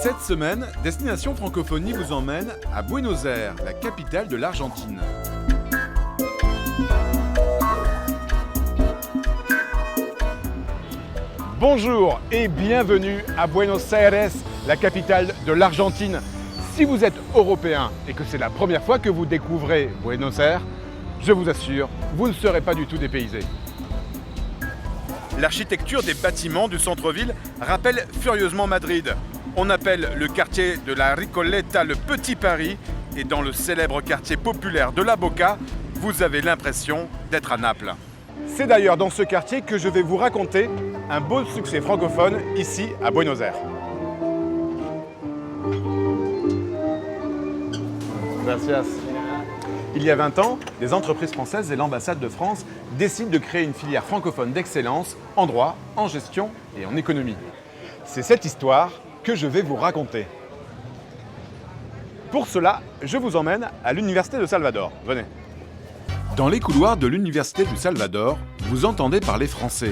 Cette semaine, Destination Francophonie vous emmène à Buenos Aires, la capitale de l'Argentine. Bonjour et bienvenue à Buenos Aires, la capitale de l'Argentine. Si vous êtes européen et que c'est la première fois que vous découvrez Buenos Aires, je vous assure, vous ne serez pas du tout dépaysé. L'architecture des bâtiments du centre-ville rappelle furieusement Madrid. On appelle le quartier de la Recoleta le Petit Paris et dans le célèbre quartier populaire de la Boca, vous avez l'impression d'être à Naples. C'est d'ailleurs dans ce quartier que je vais vous raconter un beau succès francophone ici à Buenos Aires. Gracias. Il y a 20 ans, des entreprises françaises et l'ambassade de France décident de créer une filière francophone d'excellence en droit, en gestion et en économie. C'est cette histoire que je vais vous raconter. Pour cela, je vous emmène à l'Université de Salvador. Venez. Dans les couloirs de l'Université du Salvador, vous entendez parler français.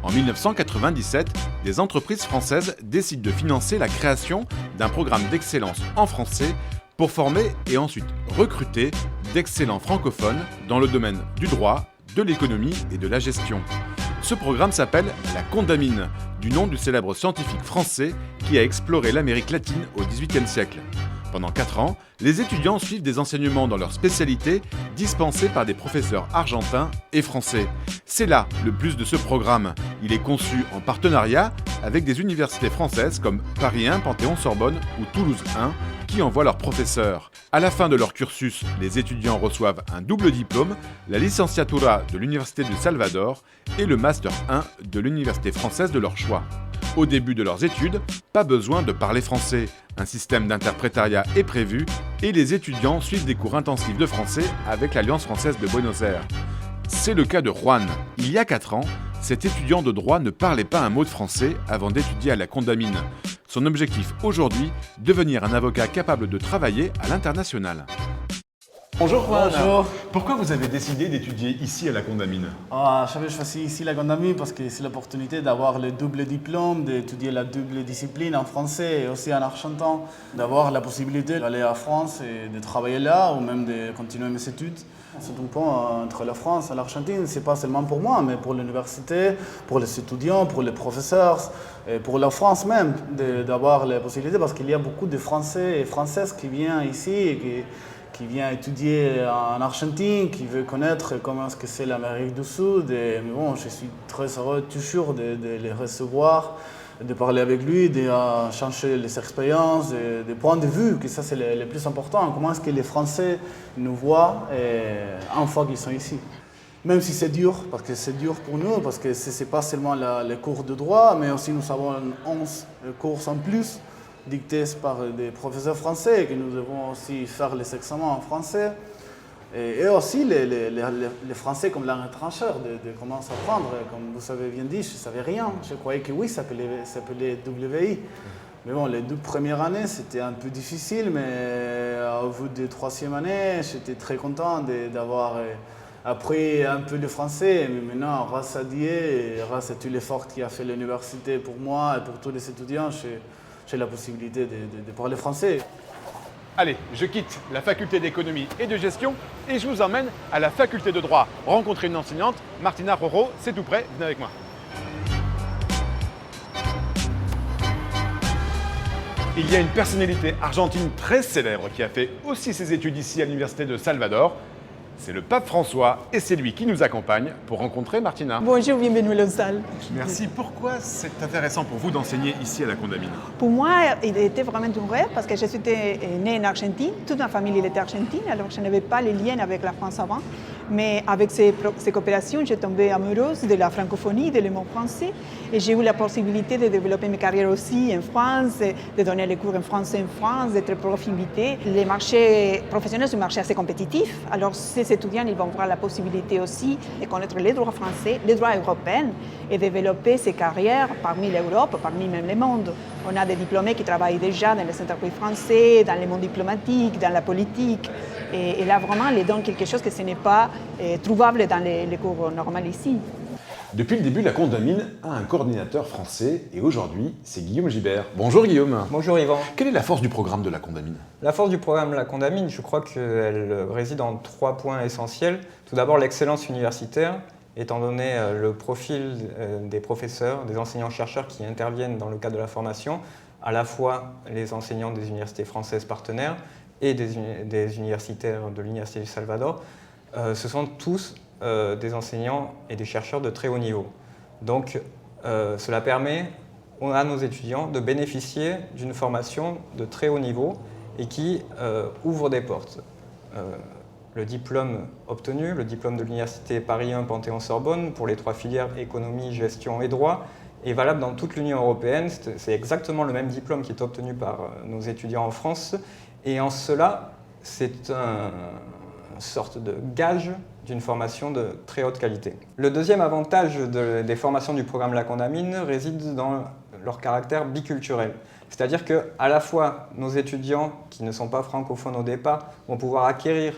En 1997, des entreprises françaises décident de financer la création d'un programme d'excellence en français pour former et ensuite recruter d'excellents francophones dans le domaine du droit, de l'économie et de la gestion. Ce programme s'appelle la Condamine, du nom du célèbre scientifique français qui a exploré l'Amérique latine au XVIIIe siècle. Pendant 4 ans, les étudiants suivent des enseignements dans leur spécialité dispensés par des professeurs argentins et français. C'est là le plus de ce programme. Il est conçu en partenariat avec des universités françaises comme Paris 1, Panthéon-Sorbonne ou Toulouse 1 qui envoient leurs professeurs. À la fin de leur cursus, les étudiants reçoivent un double diplôme, la licenciatura de l'Université du Salvador et le Master 1 de l'université française de leur choix. Au début de leurs études, pas besoin de parler français. Un système d'interprétariat est prévu et les étudiants suivent des cours intensifs de français avec l'Alliance française de Buenos Aires. C'est le cas de Juan. Il y a 4 ans, cet étudiant de droit ne parlait pas un mot de français avant d'étudier à la Condamine. Son objectif aujourd'hui, devenir un avocat capable de travailler à l'international. Bonjour Juan. Bonjour. Pourquoi vous avez décidé d'étudier ici à la Condamine? J'avais choisi ici la Condamine parce que c'est l'opportunité d'avoir le double diplôme, d'étudier la double discipline en français et aussi en argentin, d'avoir la possibilité d'aller à France et de travailler là ou même de continuer mes études. C'est un pont entre la France et l'Argentine, c'est pas seulement pour moi, mais pour l'université, pour les étudiants, pour les professeurs, et pour la France même, d'avoir la possibilité parce qu'il y a beaucoup de Français et Françaises qui viennent ici et qui vient étudier en Argentine, qui veut connaître comment est-ce que c'est l'Amérique du Sud. Mais bon, je suis très heureux toujours de les recevoir, de parler avec lui, de changer les expériences, des points de vue, que ça c'est le plus important. Comment est-ce que les Français nous voient une fois qu'ils sont ici. Même si c'est dur, parce que c'est dur pour nous, parce que ce n'est pas seulement les cours de droit, mais aussi nous avons 11 cours en plus dictés par des professeurs français, que nous devons aussi faire les examens en français. Et aussi les Français comme langue étrangère, de comment s'apprendre. Comme vous avez bien dit, je ne savais rien. Je croyais que oui, ça s'appelait WI. Mais bon, les 2 premières années, c'était un peu difficile, mais au bout de la 3e année, j'étais très content d'avoir appris un peu le français. Mais maintenant, grâce à Dieu et grâce à tout l'effort qu'il a fait l'université pour moi et pour tous les étudiants, j'ai la possibilité de parler français. Allez, je quitte la faculté d'économie et de gestion et je vous emmène à la faculté de droit. Rencontrer une enseignante, Martina Roro, c'est tout près, venez avec moi. Il y a une personnalité argentine très célèbre qui a fait aussi ses études ici à l'Université de Salvador. C'est le pape François et c'est lui qui nous accompagne pour rencontrer Martina. Bonjour, bienvenue à la salle. Merci. Pourquoi c'est intéressant pour vous d'enseigner ici à la Condamine? Pour moi, il était vraiment un rêve parce que je suis née en Argentine. Toute ma famille était argentine, alors je n'avais pas les liens avec la France avant. Mais avec ces coopérations, j'ai tombé amoureuse de la francophonie, de l'humour français. Et j'ai eu la possibilité de développer mes carrières aussi en France, de donner les cours en français en France, d'être prof invité. Les marchés professionnels sont des marchés assez compétitifs. Alors ces étudiants ils vont avoir la possibilité aussi de connaître les droits français, les droits européens et développer ces carrières parmi l'Europe, parmi même le monde. On a des diplômés qui travaillent déjà dans les entreprises françaises, dans le monde diplomatique, dans la politique. Et là, vraiment, ils donnent quelque chose que ce n'est pas trouvable dans les cours normaux ici. Depuis le début, la Condamine a un coordinateur français et aujourd'hui, c'est Guillaume Gibert. Bonjour Guillaume. Bonjour Yvan. Quelle est la force du programme de la Condamine? La force du programme La Condamine, je crois qu'elle réside en 3 points essentiels. Tout d'abord, l'excellence universitaire, étant donné le profil des professeurs, des enseignants-chercheurs qui interviennent dans le cadre de la formation, à la fois les enseignants des universités françaises partenaires et des universitaires de l'Université du Salvador. Ce sont tous des enseignants et des chercheurs de très haut niveau. Donc cela permet à nos étudiants de bénéficier d'une formation de très haut niveau et qui ouvre des portes. Le diplôme obtenu, le diplôme de l'Université Paris 1 Panthéon-Sorbonne pour les 3 filières économie, gestion et droit est valable dans toute l'Union européenne. C'est exactement le même diplôme qui est obtenu par nos étudiants en France et en cela c'est une sorte de gage d'une formation de très haute qualité. Le deuxième avantage des formations du programme La Condamine réside dans leur caractère biculturel. C'est-à-dire qu'à la fois, nos étudiants qui ne sont pas francophones au départ vont pouvoir acquérir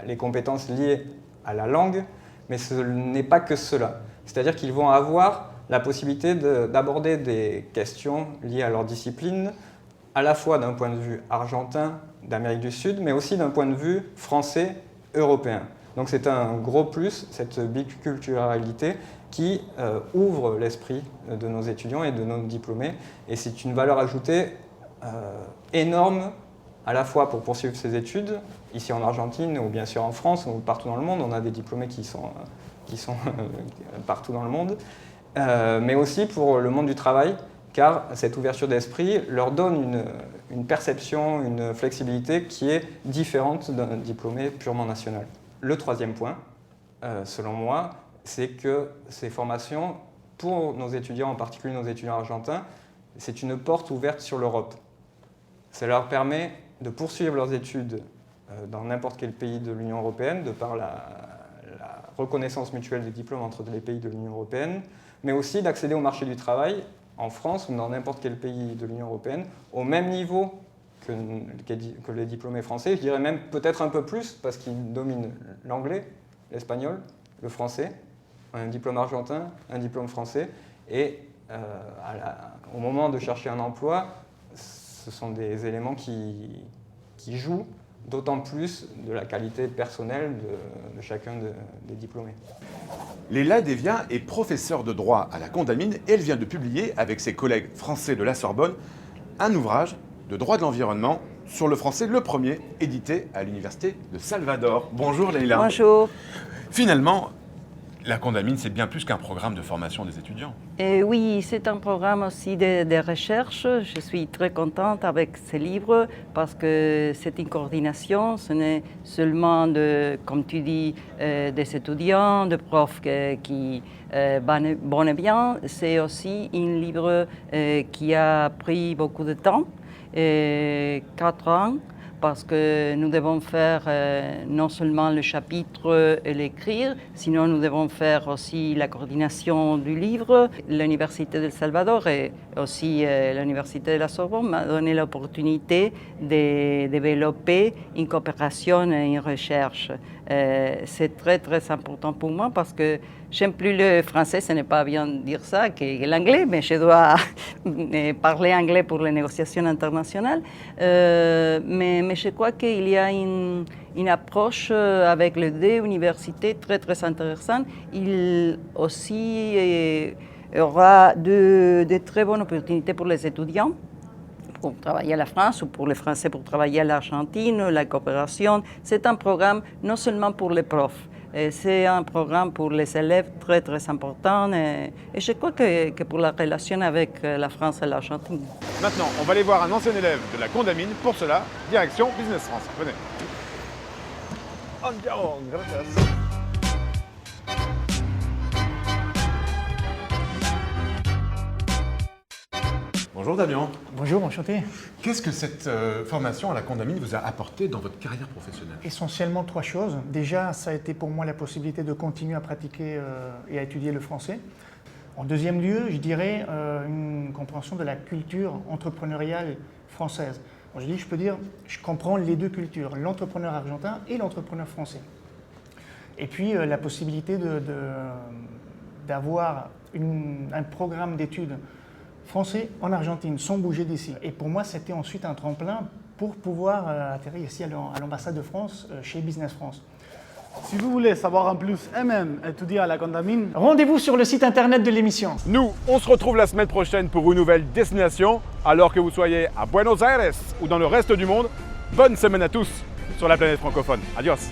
les compétences liées à la langue, mais ce n'est pas que cela. C'est-à-dire qu'ils vont avoir la possibilité d'aborder des questions liées à leur discipline, à la fois d'un point de vue argentin, d'Amérique du Sud, mais aussi d'un point de vue français, européen. Donc c'est un gros plus, cette biculturalité qui ouvre l'esprit de nos étudiants et de nos diplômés. Et c'est une valeur ajoutée énorme, à la fois pour poursuivre ses études, ici en Argentine ou bien sûr en France ou partout dans le monde. On a des diplômés qui sont partout dans le monde, mais aussi pour le monde du travail, car cette ouverture d'esprit leur donne une perception, une flexibilité qui est différente d'un diplômé purement national. Le troisième point, selon moi, c'est que ces formations, pour nos étudiants, en particulier nos étudiants argentins, c'est une porte ouverte sur l'Europe. Ça leur permet de poursuivre leurs études dans n'importe quel pays de l'Union européenne, de par la reconnaissance mutuelle des diplômes entre les pays de l'Union européenne, mais aussi d'accéder au marché du travail en France ou dans n'importe quel pays de l'Union européenne, au même niveau que les diplômés français, je dirais même peut-être un peu plus, parce qu'ils dominent l'anglais, l'espagnol, le français, un diplôme argentin, un diplôme français, et au moment de chercher un emploi, ce sont des éléments qui jouent d'autant plus de la qualité personnelle de chacun des diplômés. Léla Desviens est professeure de droit à la Condamine et elle vient de publier avec ses collègues français de la Sorbonne un ouvrage de droit de l'environnement sur le français, le premier, édité à l'Université de Salvador. Bonjour Léla. Bonjour. Finalement, la Condamine, c'est bien plus qu'un programme de formation des étudiants. Oui, c'est un programme aussi de recherche. Je suis très contente avec ce livre parce que c'est une coordination. Ce n'est seulement, comme tu dis, des étudiants, de profs qui vont et bien. C'est aussi un livre qui a pris beaucoup de temps, 4 ans. Parce que nous devons faire non seulement le chapitre et l'écrire, sinon nous devons faire aussi la coordination du livre. L'Université de Salvador et aussi l'Université de la Sorbonne m'ont donné l'opportunité de développer une coopération et une recherche. C'est très très important pour moi parce que j'aime plus le français, ce n'est pas bien de dire ça, que l'anglais, mais je dois parler anglais pour les négociations internationales. Mais je crois qu'il y a une approche avec les 2 universités très très intéressante. Il aussi y aura de très bonnes opportunités pour les étudiants pour travailler à la France ou pour les Français pour travailler à l'Argentine, la coopération. C'est un programme non seulement pour les profs, c'est un programme pour les élèves très très important et je crois que pour la relation avec la France et l'Argentine. Maintenant, on va aller voir un ancien élève de la Condamine. Pour cela, direction Business France. Venez. Andiamo, gracias. Bonjour Damien. Bonjour, enchanté. Qu'est-ce que cette formation à la Condamine vous a apporté dans votre carrière professionnelle? Essentiellement 3 choses. Déjà, ça a été pour moi la possibilité de continuer à pratiquer et à étudier le français. En deuxième lieu, je dirais une compréhension de la culture entrepreneuriale française. Bon, je peux dire, je comprends les 2 cultures, l'entrepreneur argentin et l'entrepreneur français. Et puis la possibilité d'avoir un programme d'études français en Argentine sans bouger d'ici. Et pour moi, c'était ensuite un tremplin pour pouvoir atterrir ici à l'ambassade de France, chez Business France. Si vous voulez savoir en plus et même étudier à la Condamine, Rendez-vous sur le site internet de l'émission. Nous, on se retrouve la semaine prochaine pour une nouvelle destination. Alors que vous soyez à Buenos Aires ou dans le reste du monde, bonne semaine à tous sur la planète francophone. Adios.